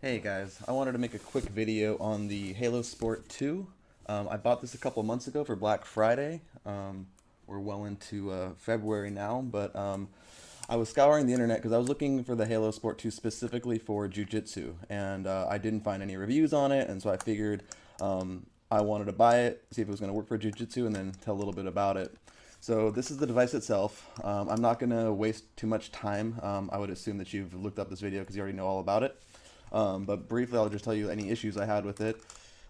Hey guys, I wanted to make a quick video on the Halo Sport 2. I bought this a couple months ago for Black Friday. We're well into February now, but I was scouring the internet because I was looking for the Halo Sport 2 specifically for Jiu Jitsu, and I didn't find any reviews on it, and so I figured I wanted to buy it, see if it was going to work for Jiu Jitsu, and then tell a little bit about it. So this is the device itself. I'm not going to waste too much time. I would assume that you've looked up this video because you already know all about it. But briefly, I'll just tell you any issues I had with it.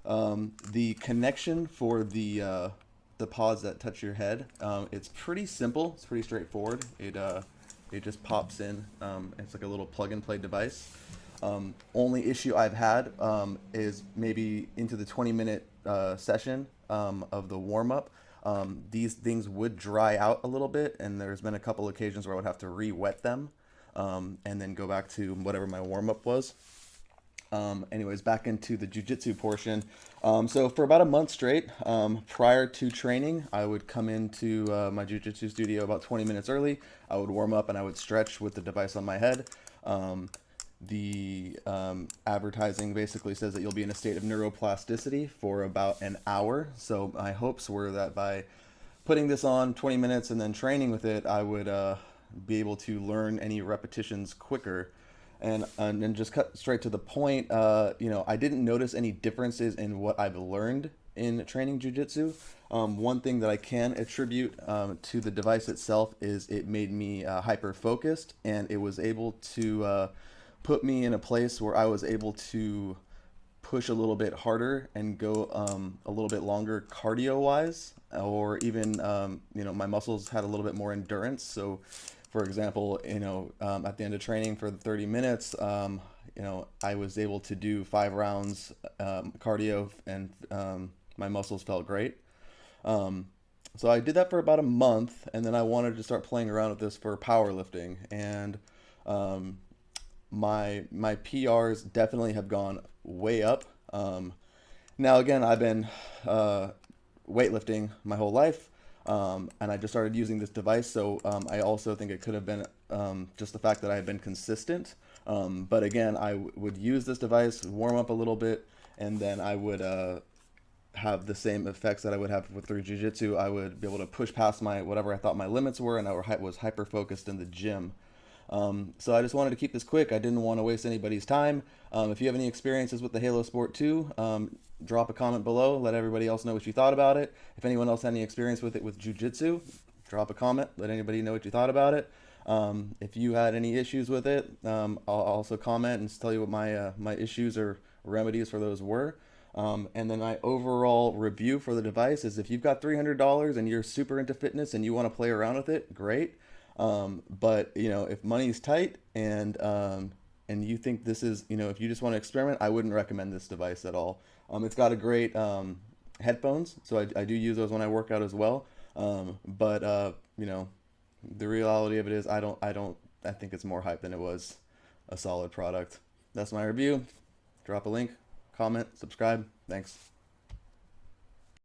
The connection for the pods that touch your head, it's pretty simple. It's pretty straightforward. It just pops in. It's like a little plug-and-play device. Only issue I've had is maybe into the 20-minute session of the warm-up. These things would dry out a little bit, and there's been a couple occasions where I would have to re-wet them and then go back to whatever my warm-up was. Anyways, back into the jiu-jitsu portion. So for about a month straight, prior to training, I would come into my jiu-jitsu studio about 20 minutes early. I would warm up and I would stretch with the device on my head. The advertising basically says that you'll be in a state of neuroplasticity for about an hour. So my hopes were that by putting this on 20 minutes and then training with it, I would be able to learn any repetitions quicker. And then just cut straight to the point, I didn't notice any differences in what I've learned in training jiu-jitsu. One thing that I can attribute to the device itself is it made me hyper-focused, and it was able to put me in a place where I was able to push a little bit harder and go a little bit longer cardio-wise, or even, my muscles had a little bit more endurance. So for example, at the end of training for 30 minutes, I was able to do 5 rounds cardio, and my muscles felt great. So I did that for about a month, and then I wanted to start playing around with this for powerlifting, and my PRs definitely have gone way up. Now again, I've been weightlifting my whole life. And I just started using this device, so I also think it could have been just the fact that I had been consistent. But again, I would use this device, warm up a little bit, and then I would have the same effects that I would have with through jiu-jitsu. I would be able to push past my whatever I thought my limits were, and I was hyper-focused in the gym. So I just wanted to keep this quick. I didn't want to waste anybody's time. If you have any experiences with the Halo Sport 2, drop a comment below. Let everybody else know what you thought about it. If anyone else had any experience with it with jiu-jitsu, drop a comment. Let anybody know what you thought about it. If you had any issues with it, I'll also comment and tell you what my issues or remedies for those were. And then my overall review for the device is if you've got $300 and you're super into fitness and you want to play around with it, great. But if money's tight and you think this is, if you just want to experiment, I wouldn't recommend this device at all. It's got a great headphones, so I do use those when I work out as well. But the reality of it is I think it's more hype than it was a solid product. That's my review. Drop a link, comment, subscribe. Thanks.